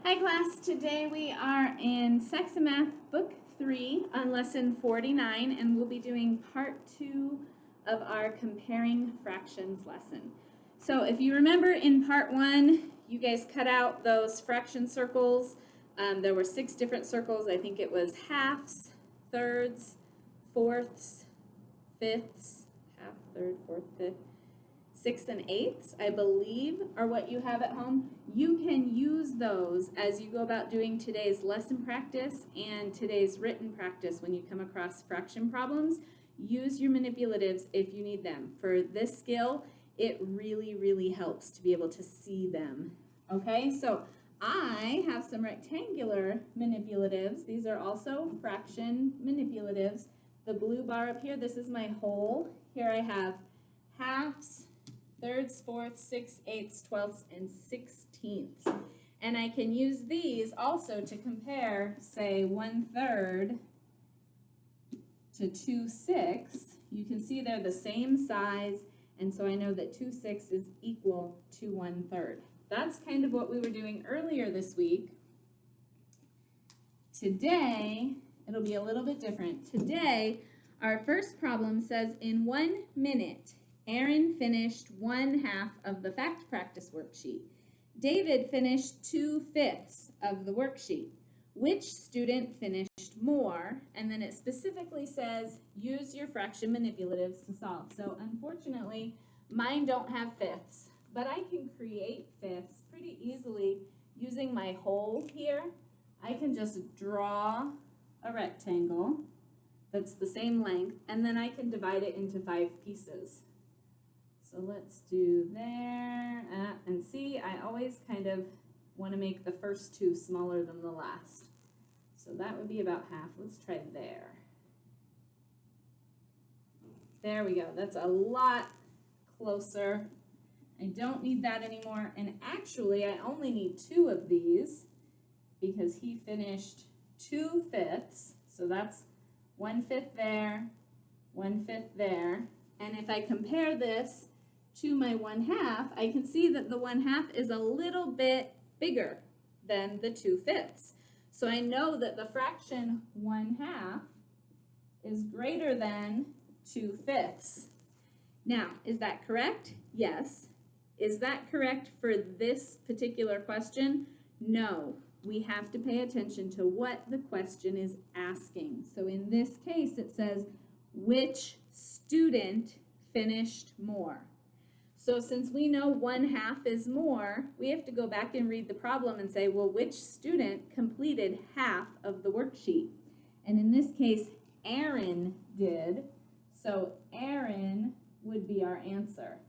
Hi class, today we are in Sex and Math Book 3 on Lesson 49 and we'll be doing Part 2 of our Comparing Fractions lesson. So if you remember in Part 1, you guys cut out those fraction circles. There were 6 different circles. I think it was halves, thirds, fourths, fifths, half, third, fourth, fifth, sixths and eighths, I believe, are what you have at home. You can use those as you go about doing today's lesson practice and today's written practice when you come across fraction problems. Use your manipulatives if you need them. For this skill, it really helps to be able to see them. Okay, so I have some rectangular manipulatives. These are also fraction manipulatives. The blue bar up here, this is my whole. Here I have halves, thirds, fourths, sixths, eighths, twelfths, and 16ths. And I can use these also to compare, say, 1/3 to 2/6. You can see they're the same size, and so I know that 2/6 is equal to 1/3. That's kind of what we were doing earlier this week. Today, it'll be a little bit different. Today, our first problem says, in 1 minute, Aaron finished 1/2 of the fact practice worksheet. David finished 2/5 of the worksheet. Which student finished more? And then it specifically says, use your fraction manipulatives to solve. So unfortunately, mine don't have fifths, but I can create fifths pretty easily using my whole here. I can just draw a rectangle that's the same length, and then I can divide it into 5 pieces. So let's do there, and see, I always kind of want to make the first 2 smaller than the last. So that would be about half. Let's try there. There we go. That's a lot closer. I don't need that anymore. And actually, I only need 2 of these because he finished 2/5. So that's 1/5 there, 1/5 there. And if I compare this to my 1/2, I can see that the 1/2 is a little bit bigger than the 2/5. So I know that the fraction 1/2 is greater than 2/5. Now, is that correct? Yes. Is that correct for this particular question? No. We have to pay attention to what the question is asking. So in this case, it says, which student finished more? So since we know 1/2 is more, we have to go back and read the problem and say, well, which student completed half of the worksheet? And in this case, Aaron did. So Aaron would be our answer.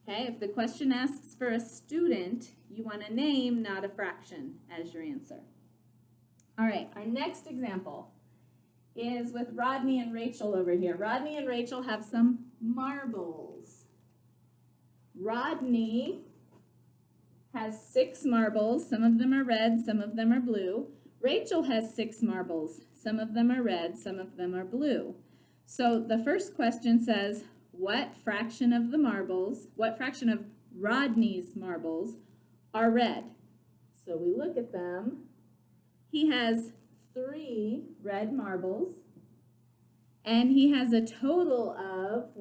Okay, if the question asks for a student, you want a name, not a fraction, as your answer. All right, our next example is with Rodney and Rachel over here. Rodney and Rachel have some marbles. Rodney has 6 marbles. Some of them are red, some of them are blue. Rachel has 6 marbles. Some of them are red, some of them are blue. So the first question says, what fraction of Rodney's marbles are red? So we look at them. He has 3 red marbles, and he has a total of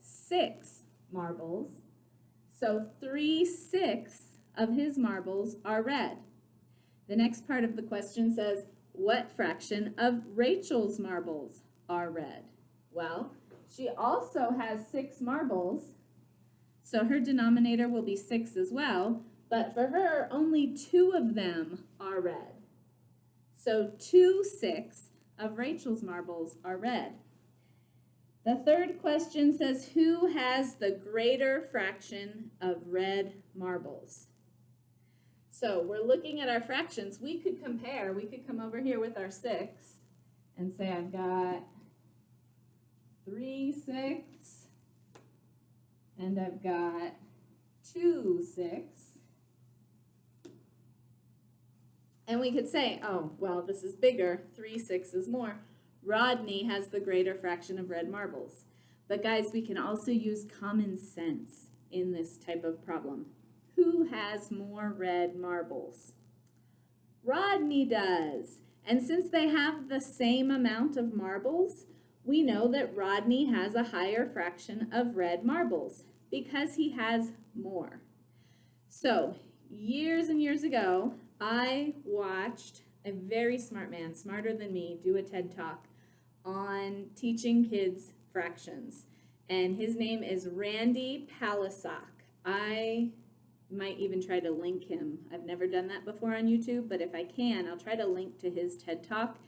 6 marbles. So 3/6 of his marbles are red. The next part of the question says, what fraction of Rachel's marbles are red? Well, she also has 6 marbles, so her denominator will be 6 as well, but for her, only 2 of them are red. So 2/6 of Rachel's marbles are red. The third question says, who has the greater fraction of red marbles? So we're looking at our fractions. We could compare. We could come over here with our 6 and say I've got 3/6 and I've got 2/6. And we could say, oh, well, this is bigger. 3/6 is more. Rodney has the greater fraction of red marbles. But guys, we can also use common sense in this type of problem. who has more red marbles? Rodney does. And since they have the same amount of marbles, we know that Rodney has a higher fraction of red marbles because he has more. So, years and years ago, I watched a very smart man, smarter than me, do a TED Talk on teaching kids fractions. And his name is Randy Palisoc. I might even try to link him. I've never done that before on YouTube, but if I can, I'll try to link to his TED Talk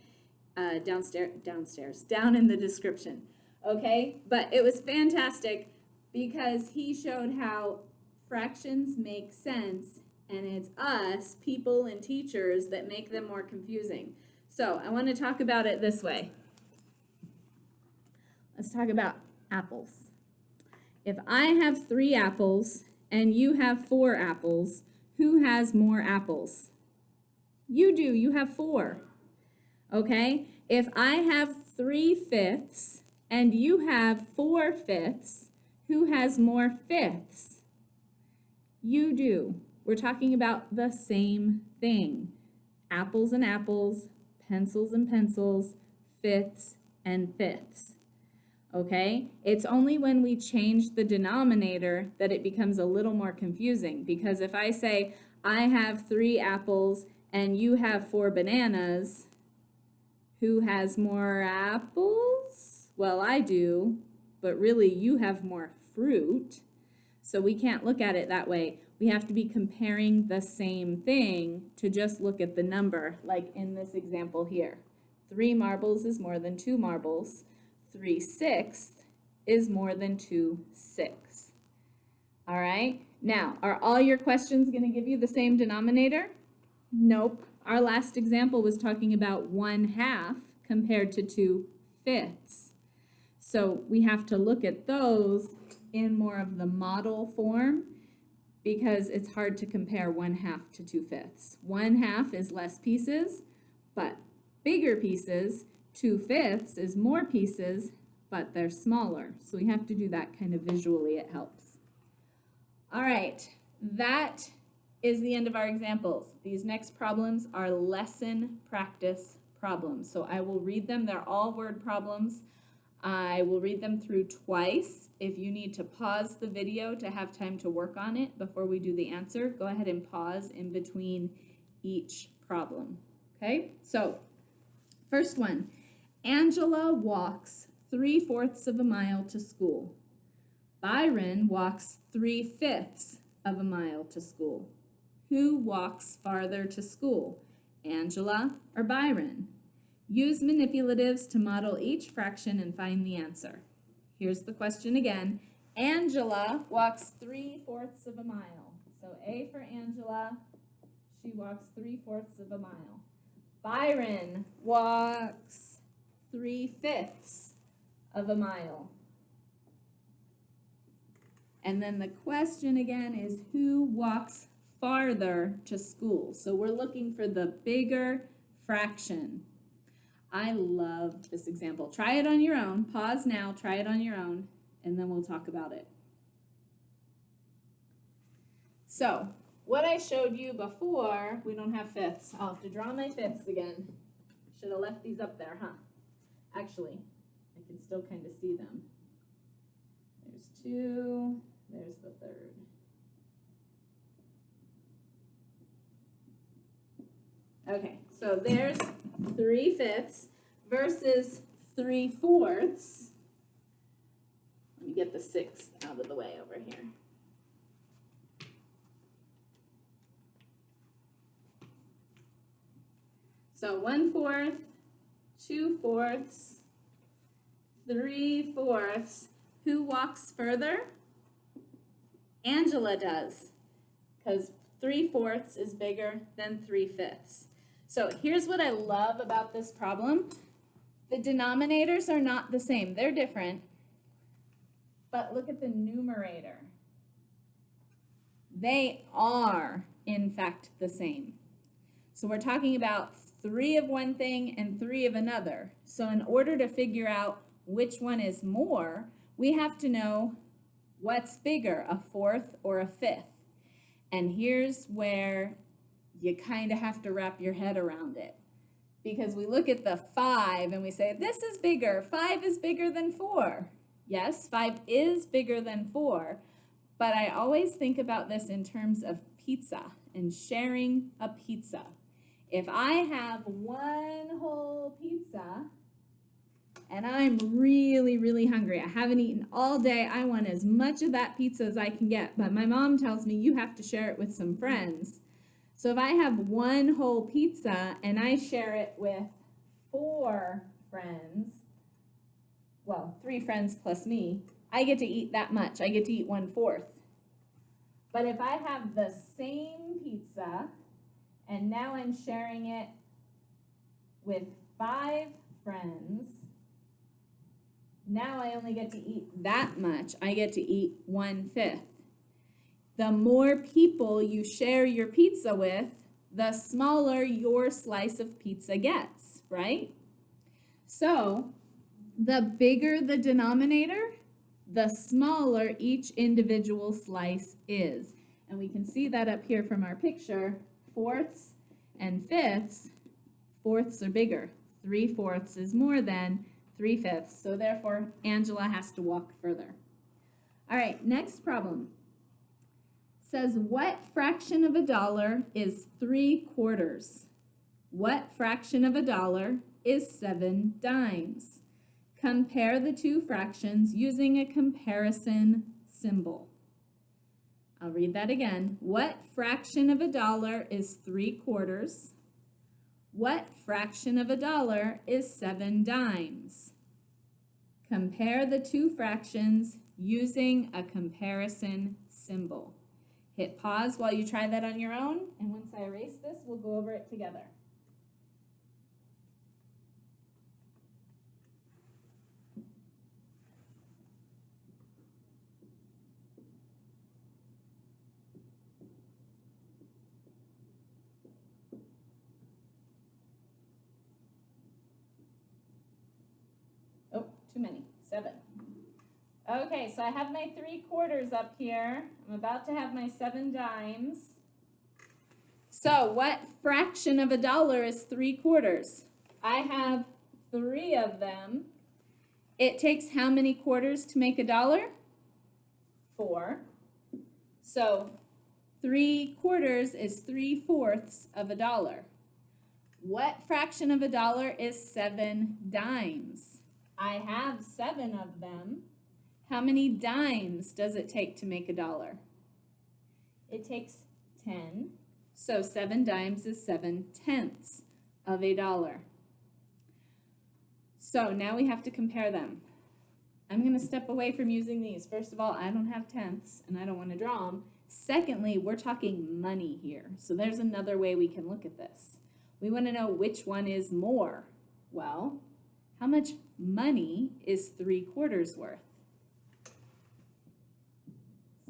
down in the description. Okay, but it was fantastic because he showed how fractions make sense, and it's us, people and teachers, that make them more confusing. So I want to talk about it this way. Let's talk about apples. If I have 3 apples and you have 4 apples, who has more apples? You do, you have 4. Okay? If I have 3/5 and you have 4/5, who has more fifths? You do. We're talking about the same thing. Apples and apples, pencils and pencils, fifths and fifths. Okay? It's only when we change the denominator that it becomes a little more confusing, because if I say I have 3 apples and you have 4 bananas, who has more apples? Well, I do, but really you have more fruit. So we can't look at it that way. We have to be comparing the same thing to just look at the number, like in this example here. 3 marbles is more than 2 marbles. 3/6 is more than 2/6. All right? Now, are all your questions going to give you the same denominator? Nope. Our last example was talking about 1/2 compared to 2/5. So we have to look at those in more of the model form because it's hard to compare 1/2 to 2/5. 1/2 is less pieces, but bigger pieces. 2/5 is more pieces, but they're smaller. So we have to do that kind of visually. It helps. All right, that is the end of our examples. These next problems are lesson practice problems. So I will read them. They're all word problems. I will read them through twice. If you need to pause the video to have time to work on it before we do the answer, go ahead and pause in between each problem. Okay, so first one. Angela walks 3/4 of a mile to school. Byron walks 3/5 of a mile to school. Who walks farther to school, Angela or Byron? Use manipulatives to model each fraction and find the answer. Here's the question again. Angela walks 3/4 of a mile. So A for Angela, she walks 3/4 of a mile. Byron walks 3/5 of a mile. And then the question again is who walks farther to school? So we're looking for the bigger fraction. I love this example. Try it on your own. Pause now, try it on your own, and then we'll talk about it. So, what I showed you before, we don't have fifths. I'll have to draw my fifths again. Should have left these up there, huh? Actually, I can still kind of see them. There's 2, there's the 3rd. Okay, so there's 3/5 versus 3/4. Let me get the 6 out of the way over here. So 1/4, 2/4, 3/4. Who walks further? Angela does, because 3/4 is bigger than 3/5. So here's what I love about this problem. The denominators are not the same. They're different. But look at the numerator. They are, in fact, the same. So we're talking about 3 of one thing and 3 of another. So in order to figure out which one is more, we have to know what's bigger, a 4th or a 5th. And here's where you kind of have to wrap your head around it. Because we look at the 5 and we say, this is bigger. 5 is bigger than 4. Yes, 5 is bigger than 4. But I always think about this in terms of pizza and sharing a pizza. If I have one whole pizza and I'm really, really hungry, I haven't eaten all day, I want as much of that pizza as I can get. But my mom tells me you have to share it with some friends. So if I have one whole pizza and I share it with 4 friends, well, 3 friends plus me, I get to eat that much. I get to eat 1/4. But if I have the same pizza and now I'm sharing it with 5 friends, now I only get to eat that much. I get to eat 1/5. The more people you share your pizza with, the smaller your slice of pizza gets, right? So, the bigger the denominator, the smaller each individual slice is. And we can see that up here from our picture, 4ths and 5ths. 4ths are bigger. 3/4 is more than 3/5. So therefore, Angela has to walk further. All right, next problem. Says, what fraction of a dollar is 3/4? What fraction of a dollar is 7 dimes? Compare the two fractions using a comparison symbol. I'll read that again. What fraction of a dollar is 3/4? What fraction of a dollar is 7 dimes? Compare the two fractions using a comparison symbol. Hit pause while you try that on your own, and once I erase this, we'll go over it together. Oh, too many. 7. Okay, so I have my 3/4 up here. I'm about to have my 7 dimes. So what fraction of a dollar is 3/4? I have 3 of them. It takes how many quarters to make a dollar? 4. So 3/4 is 3/4 of a dollar. What fraction of a dollar is 7 dimes? I have 7 of them. How many dimes does it take to make a dollar? It takes 10. So 7 dimes is 7/10 of a dollar. So now we have to compare them. I'm going to step away from using these. First of all, I don't have tenths and I don't want to draw them. Secondly, we're talking money here. So there's another way we can look at this. We want to know which one is more. Well, how much money is 3/4 worth?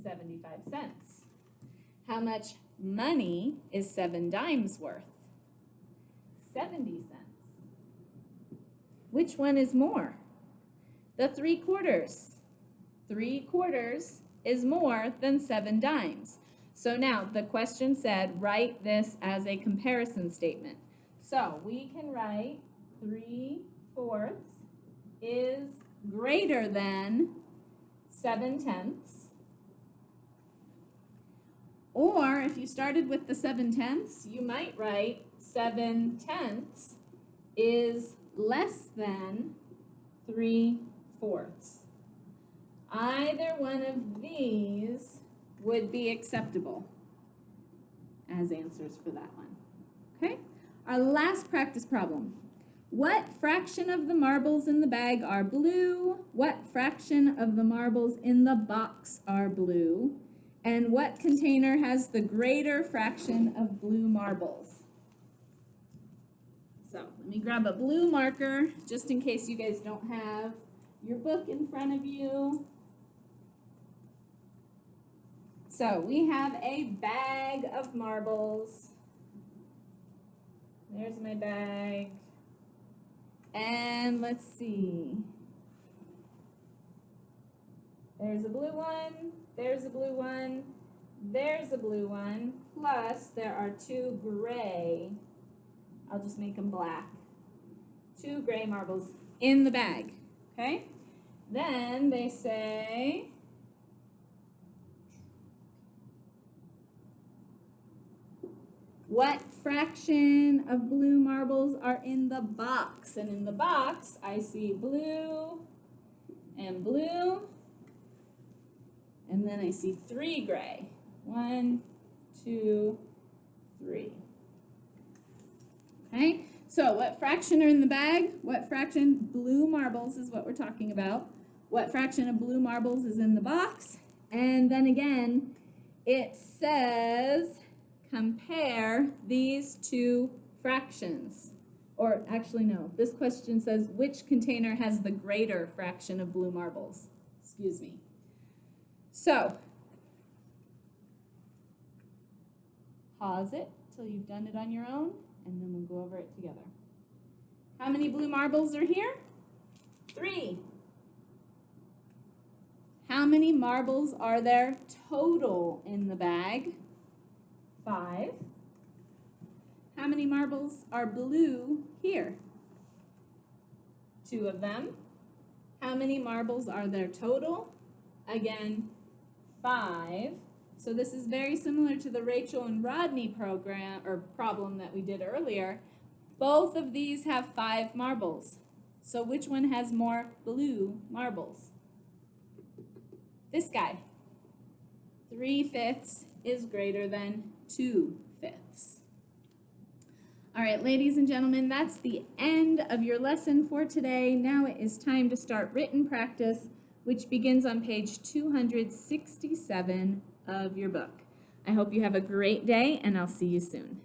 75 cents. How much money is 7 dimes worth? 70 cents. Which one is more? The 3/4. 3/4 is more than 7 dimes. So now the question said, write this as a comparison statement. So we can write 3/4 is greater than 7/10. Or if you started with the 7/10, you might write 7/10 is less than 3/4. Either one of these would be acceptable as answers for that one. Okay? Our last practice problem. What fraction of the marbles in the bag are blue? What fraction of the marbles in the box are blue? And what container has the greater fraction of blue marbles? So let me grab a blue marker just in case you guys don't have your book in front of you. So we have a bag of marbles. There's my bag. And let's see. There's a blue one. There's a blue one. there's a blue one, plus there are 2 gray. I'll just make them black. 2 gray marbles in the bag, okay? Then they say, what fraction of blue marbles are in the box? And in the box, I see blue, and then I see 3 gray. 1, 2, 3. Okay, so what fraction are in the bag? What fraction? Blue marbles is what we're talking about. What fraction of blue marbles is in the box? And then again, it says compare these 2 fractions. Or actually, no, this question says which container has the greater fraction of blue marbles? Excuse me. So, pause it till you've done it on your own, and then we'll go over it together. How many blue marbles are here? 3. How many marbles are there total in the bag? 5. How many marbles are blue here? 2 of them. How many marbles are there total? Again, 5. So this is very similar to the Rachel and Rodney problem that we did earlier. Both of these have 5 marbles. So which one has more blue marbles? This guy. 3/5 is greater than 2/5. All right, ladies and gentlemen, that's the end of your lesson for today. Now it is time to start written practice, which begins on page 267 of your book. I hope you have a great day, and I'll see you soon.